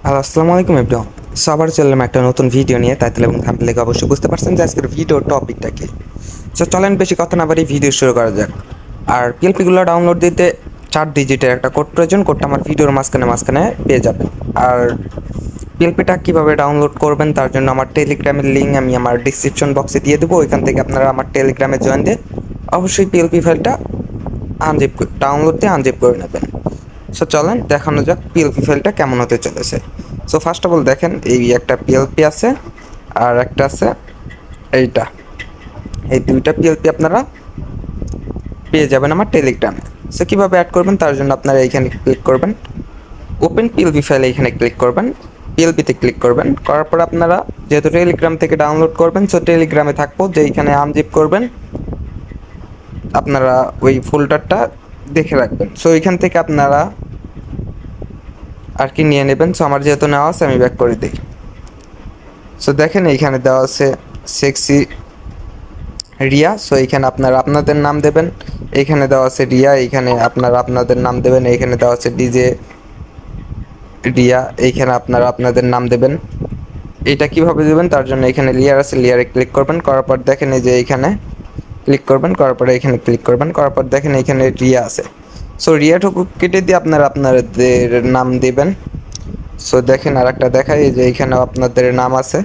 Hello, আসসালামু আলাইকুম everyone. So আবার চললাম একটা নতুন ভিডিও নিয়ে। টাইটেল এবং থাম্বনেল দেখে অবশ্যই বুঝতে পারছেন যে আজকের ভিডিওর টপিকটা কি। সো চলেন বেশি কথা না বাড়িয়ে ভিডিও শুরু করা যাক। আর পিএলপিগুলো ডাউনলোড দিতে 4 ডিজিটের একটা কোড প্রয়োজন। কোডটা আমার ভিডিওর মাঝখানে পেয়ে যাবেন। আর পিএলপিটা কীভাবে ডাউনলোড করবেন তার জন্য আমার টেলিগ্রামের লিঙ্ক আমি আমার ডিসক্রিপশন বক্সে দিয়ে দেবো। ওইখান থেকে আপনারা আমার টেলিগ্রামে জয়েন দিয়ে অবশ্যই পিএলপি ফাইলটা ডাউনলোড দিয়ে আনজিপ করে নেবেন। সো চলেন দেখানো যাক পিএলপি ফাইলটা কেমন হতে চলেছে। সো ফার্স্ট অফ অল দেখেন এই একটা পিএলপি আছে আর একটা আছে এইটা। এই দুইটা পিএলপি আপনারা পেয়ে যাবেন আমার টেলিগ্রামে। সো কীভাবে অ্যাড করবেন তার জন্য আপনারা এইখানে ক্লিক করবেন, ওপেন পিএলপি ফাইল এইখানে ক্লিক করবেন, পিএলপিতে ক্লিক করবেন। করার পর আপনারা যেহেতু টেলিগ্রাম থেকে ডাউনলোড করবেন সো টেলিগ্রামে থাকবো যে এইখানে আনজিপ করবেন, আপনারা ওই ফোল্ডারটা দেখে রাখবেন। সো এইখান থেকে আপনারা আর কি নিয়ে নেবেন। সো আমার যেহেতু নেওয়া আছে আমি ব্যাক করে দিই। সো দেখেন এইখানে দেওয়া আছে সেক্সি রিয়া। সো এইখানে আপনারা আপনাদের নাম দেবেন, এইখানে দেওয়া আছে রিয়া, এইখানে আপনারা আপনাদের নাম দেবেন, এইখানে দেওয়া আছে ডিজে রিয়া, এইখানে আপনারা আপনাদের নাম দেবেন। এটা কিভাবে দেবেন তার জন্য এখানে লেয়ার আছে, লেয়ারে ক্লিক করবেন। করার পর দেখেন এই যে এইখানে ক্লিক করবেন, করার পরে এখানে ক্লিক করবেন। করার পর দেখেন এইখানে রিয়া আছে। সো রিয়াটুকু কেটে দিয়ে আপনারা আপনাদের নাম দিবেন। সো দেখেন আর একটা দেখাই, এই যে এইখানেও আপনাদের নাম আছে।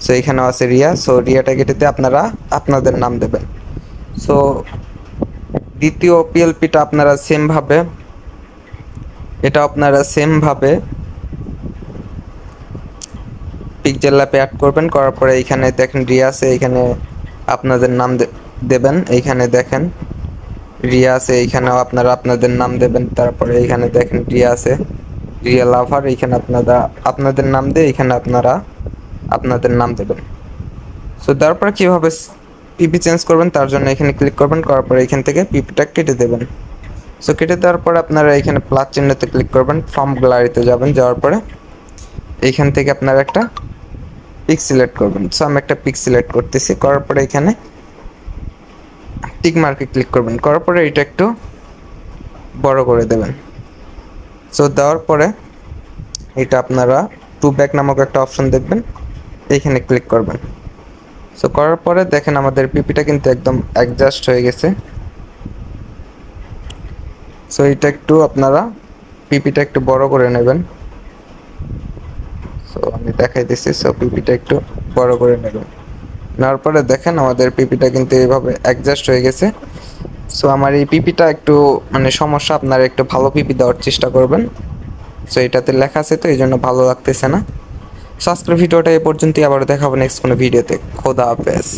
সো এইখানেও আছে রিয়া। সো রিয়াটা কেটে দিয়ে আপনারা আপনাদের নাম দেবেন। সো দ্বিতীয় পিএলপিটা আপনারা সেমভাবে পিকজেল ল্যাবে অ্যাড করবেন। করার পরে এইখানে দেখেন রিয়া আছে, এইখানে আপনাদের নাম দেবেন। এইখানে দেখেন রিয়া আছে, এইখানেও আপনারা আপনাদের নাম দেবেন। তারপরে এইখানে দেখেন রিয়া আছে, রিয়া লাভার, এইখানে আপনারা আপনাদের নাম দিয়ে এইখানে আপনারা আপনাদের নাম দেবেন। সো তারপর কীভাবে পিপি চেঞ্জ করবেন তার জন্য এখানে ক্লিক করবেন। করার পরে এখান থেকে পিপিটা কেটে দেবেন। সো কেটে দেওয়ার পরে আপনারা এখানে প্লাস চিহ্নতে ক্লিক করবেন, ফর্ম গ্যালারিতে যাবেন। যাওয়ার পরে এইখান থেকে আপনারা একটা পিক সিলেক্ট করবেন। সো আমি একটা পিক সিলেক্ট করতেছি। করার পরে এখানে টিক মার্কে ক্লিক করবেন। করার পরে এটা একটু বড় করে দেবেন। সো দেওয়ার পরে এটা আপনারা টু ব্যাক নামক একটা অপশন দেখবেন, এইখানে ক্লিক করবেন। সো করার পরে দেখেন আমাদের পিপিটা কিন্তু একদম অ্যাডজাস্ট হয়ে গেছে। সো এটা একটু আপনারা পিপিটা একটু বড় করে নেবেন। সো আমি দেখাই দিচ্ছি। সো পিপিটা একটু বড় করে নেবেন। নেওয়ার পরে দেখেন আমাদের পিপিটা কিন্তু এইভাবে অ্যাডজাস্ট হয়ে গেছে। সো আমার এই পিপিটা একটু মানে সমস্যা, আপনারা একটু ভালো পিপি দেওয়ার চেষ্টা করবেন। সো এটাতে লেখা আছে তো এই জন্য ভালো লাগতেছে না। সো আজকের ভিডিওটা এ পর্যন্তই, আবার দেখাবো নেক্সট কোনো ভিডিওতে। খোদা হাফেজ।